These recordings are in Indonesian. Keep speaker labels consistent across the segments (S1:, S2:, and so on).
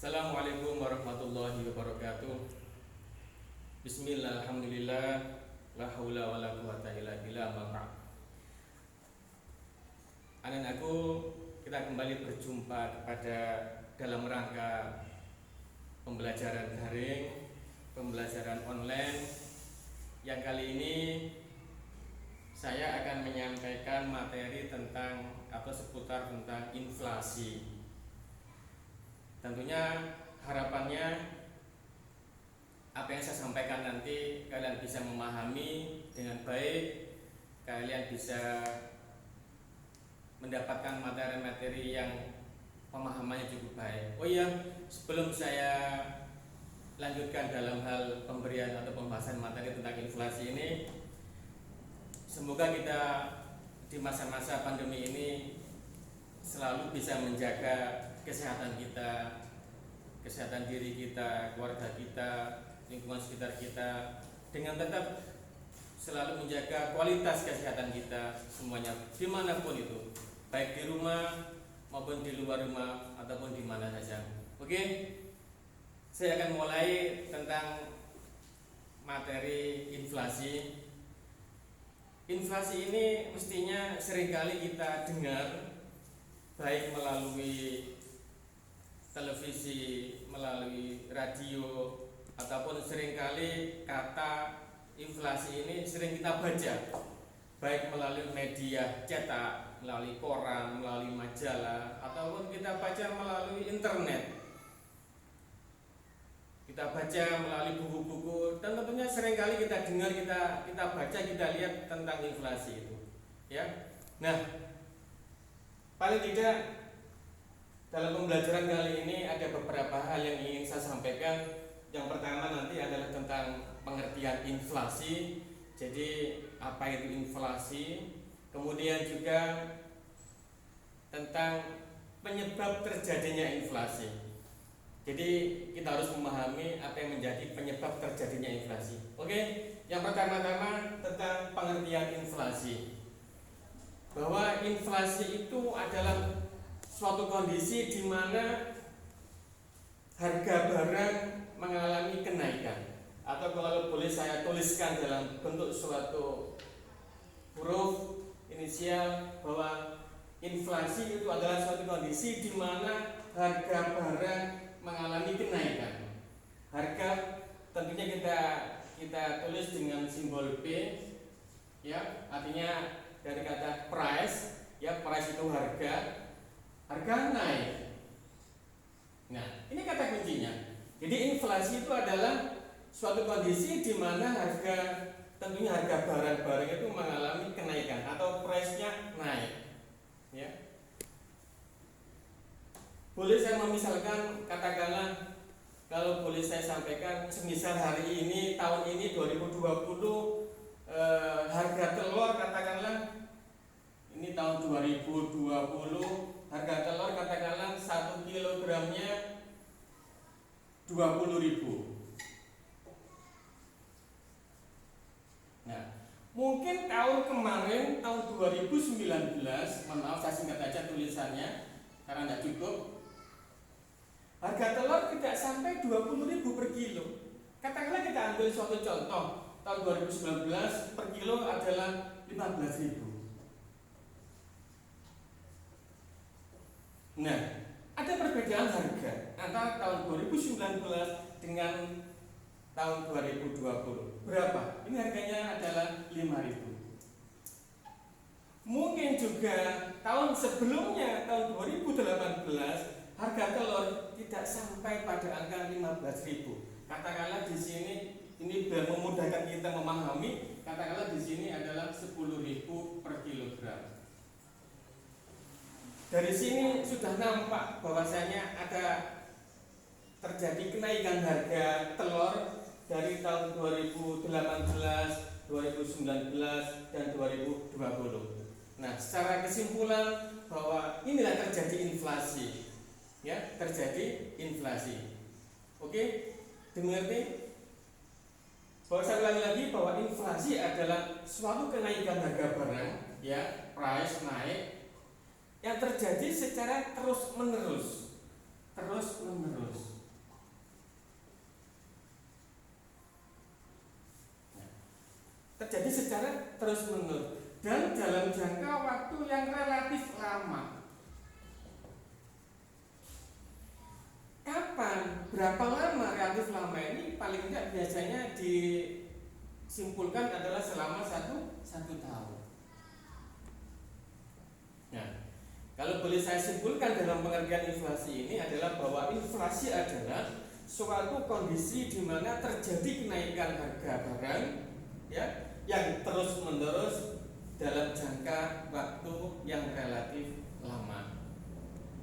S1: Assalamualaikum warahmatullahi wabarakatuh. Bismillah, alhamdulillah, la haula wala quwata illa billah, ma ba'd. Anak-anakku, kita kembali berjumpa kepada dalam rangka pembelajaran daring, pembelajaran online. Yang kali ini saya akan menyampaikan materi tentang atau seputar tentang inflasi. Tentunya harapannya apa yang saya sampaikan nanti kalian bisa memahami dengan baik, kalian bisa mendapatkan materi-materi yang pemahamannya cukup baik. Oh iya, sebelum saya lanjutkan dalam hal pemberian atau pembahasan materi tentang inflasi ini, semoga kita di masa-masa pandemi ini selalu bisa menjaga kesehatan kita, kesehatan diri kita, keluarga kita, lingkungan sekitar kita, dengan tetap selalu menjaga kualitas kesehatan kita semuanya dimanapun itu, baik di rumah maupun di luar rumah ataupun di mana saja. Oke, saya akan mulai tentang materi inflasi. Inflasi ini mestinya seringkali kita dengar, baik melalui televisi, melalui radio, ataupun seringkali kata inflasi ini sering kita baca, baik melalui media cetak, melalui koran, melalui majalah, ataupun kita baca melalui internet. Kita baca melalui buku-buku, dan tentunya seringkali kita dengar, kita baca, kita lihat tentang inflasi itu, ya. Nah, paling tidak dalam pembelajaran kali ini ada beberapa hal yang ingin saya sampaikan. Yang pertama nanti adalah tentang pengertian inflasi. Jadi apa itu inflasi? Kemudian juga tentang penyebab terjadinya inflasi. Jadi kita harus memahami apa yang menjadi penyebab terjadinya inflasi. Oke, yang pertama-tama tentang pengertian inflasi. Bahwa inflasi itu adalah suatu kondisi di mana harga barang mengalami kenaikan, atau kalau boleh saya tuliskan dalam bentuk suatu huruf inisial, bahwa inflasi itu adalah suatu kondisi di mana harga barang mengalami kenaikan. Harga tentunya kita tulis dengan simbol P, ya, artinya dari kata price, ya, price itu harga naik. Nah, ini kata kuncinya. Jadi inflasi itu adalah suatu kondisi di mana tentunya harga barang-barang itu mengalami kenaikan atau price-nya naik. Ya. Boleh saya memisalkan, katakanlah, kalau boleh saya sampaikan, semisal hari ini, tahun ini 2020, harga telur katakanlah, ini tahun 2020, harga telur katakanlah 1 kilogramnya 20.000. Nah, mungkin tahun kemarin, tahun 2019, maaf saya singkat aja tulisannya karena tidak cukup, harga telur tidak sampai 20.000 per kilo. Katakanlah kita ambil suatu contoh, tahun 2019 per kilo adalah 15.000. Nah, ada perbedaan harga antara tahun 2019 dengan tahun 2020. Berapa? Ini harganya adalah 5.000. Mungkin juga tahun sebelumnya, tahun 2018, harga telur tidak sampai pada angka 15.000. Katakanlah di sini, ini biar memudahkan kita memahami, katakanlah di sini adalah 10.000 per kilogram. Dari sini sudah nampak bahwasanya ada terjadi kenaikan harga telur dari tahun 2018, 2019, dan 2020. Nah, secara kesimpulan bahwa inilah terjadi inflasi, ya, terjadi inflasi. Oke, dimengerti? Bahwa saya ulangi lagi bahwa inflasi adalah suatu kenaikan harga barang, ya, price naik, yang terjadi secara terus menerus. terjadi secara terus-menerus dan dalam jangka waktu yang relatif lama. Kapan? Berapa lama relatif lama ini? Paling tidak biasanya disimpulkan adalah selama satu tahun. Nah, kalau boleh saya simpulkan dalam pengertian inflasi ini adalah bahwa inflasi adalah suatu kondisi di mana terjadi kenaikan harga barang, ya, yang terus-menerus dalam jangka waktu yang relatif lama.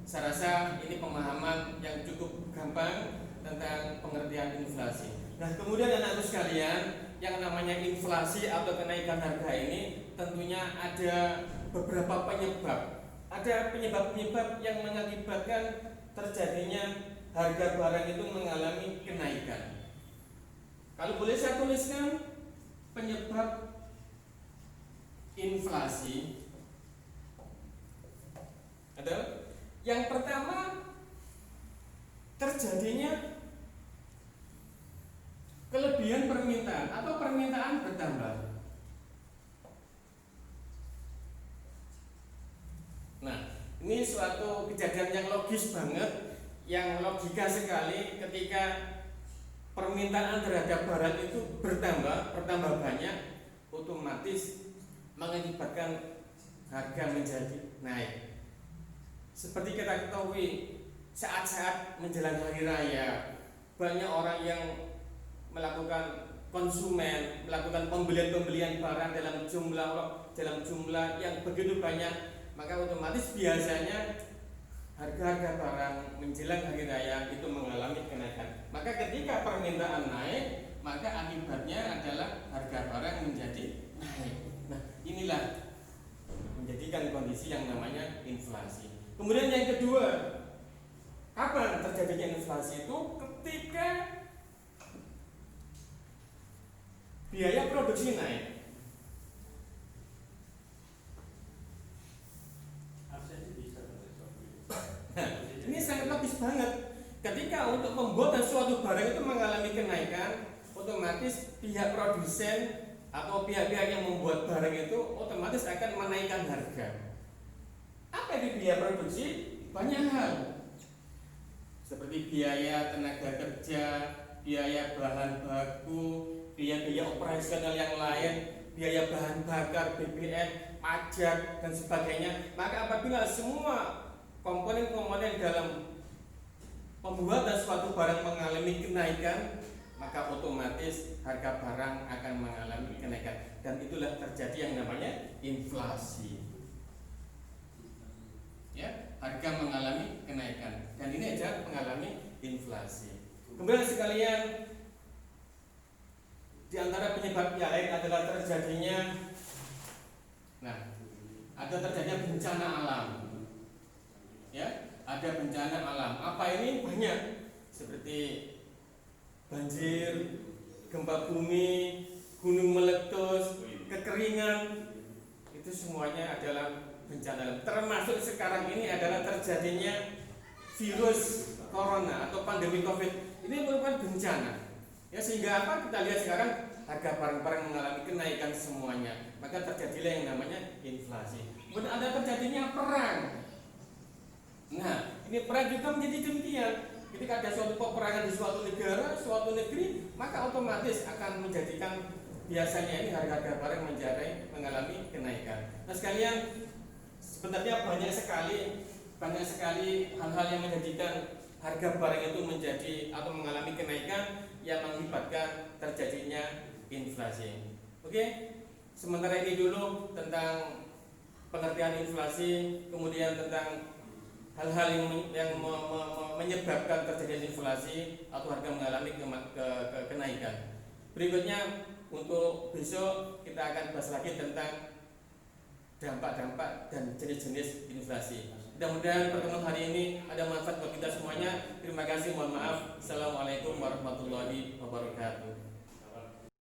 S1: Saya rasa ini pemahaman yang cukup gampang tentang pengertian inflasi. Nah, kemudian anak-anakku sekalian, yang namanya inflasi atau kenaikan harga ini tentunya ada beberapa penyebab. Ada penyebab-penyebab yang mengakibatkan terjadinya harga barang itu mengalami kenaikan. Kalau boleh saya tuliskan penyebab inflasi adalah yang pertama, terjadinya kelebihan permintaan atau permintaan bertambah. Nah, ini suatu kejadian yang logis banget, yang logika sekali ketika permintaan terhadap barang itu bertambah banyak, otomatis mengakibatkan harga menjadi naik. Seperti kita ketahui, saat-saat menjelang hari raya, banyak orang yang melakukan pembelian barang dalam jumlah yang begitu banyak, maka otomatis biasanya harga-harga barang menjelang hari raya itu mengalami kenaikan. Maka ketika permintaan naik, maka akibatnya adalah harga barang menjadi naik. Nah, inilah menjadikan kondisi yang namanya inflasi. Kemudian yang kedua, kapan terjadinya inflasi itu? Ketika biaya produksi naik. Nah, ini sangat logis banget. Ketika untuk pembuatan suatu barang itu mengalami kenaikan, otomatis pihak produsen atau pihak-pihak yang membuat barang itu otomatis akan menaikkan harga. Apa itu biaya produksi? Banyak hal, seperti biaya tenaga kerja, biaya bahan baku, biaya operasional yang lain, biaya bahan bakar, BBM, pajak dan sebagainya. Maka apabila semua komponen-komponen dalam pembuatan suatu barang mengalami kenaikan, maka otomatis harga barang akan mengalami kenaikan, dan itulah terjadi yang namanya inflasi. Ya, harga mengalami kenaikan, dan ini aja mengalami inflasi. Kemudian sekalian, di antara penyebab yang lain adalah terjadinya bencana alam. Ya, ada bencana alam. Apa ini? Banyak, seperti banjir, gempa bumi, gunung meletus, kekeringan. Itu semuanya adalah bencana alam. Termasuk sekarang ini adalah terjadinya virus corona atau pandemi COVID. Ini merupakan bencana. Ya, sehingga apa? Kita lihat sekarang harga barang-barang mengalami kenaikan semuanya. Maka terjadilah yang namanya inflasi. Kemudian ada terjadinya perang. Nah, ini perang juga menjadi demikian. Ketika ada suatu peperangan di suatu negara, suatu negeri, maka otomatis akan menjadikan biasanya ini harga-harga barang mengalami kenaikan. Nah sekalian, sebenarnya banyak sekali hal-hal yang menjadikan harga barang itu menjadi atau mengalami kenaikan yang mengakibatkan terjadinya inflasi. Oke, sementara ini dulu tentang pengertian inflasi, kemudian tentang hal-hal yang menyebabkan terjadinya inflasi atau harga mengalami kenaikan. Berikutnya untuk besok kita akan bahas lagi tentang dampak-dampak dan jenis-jenis inflasi. Mudah-mudahan pertemuan hari ini ada manfaat buat kita semuanya. Terima kasih, mohon maaf. Assalamualaikum warahmatullahi wabarakatuh.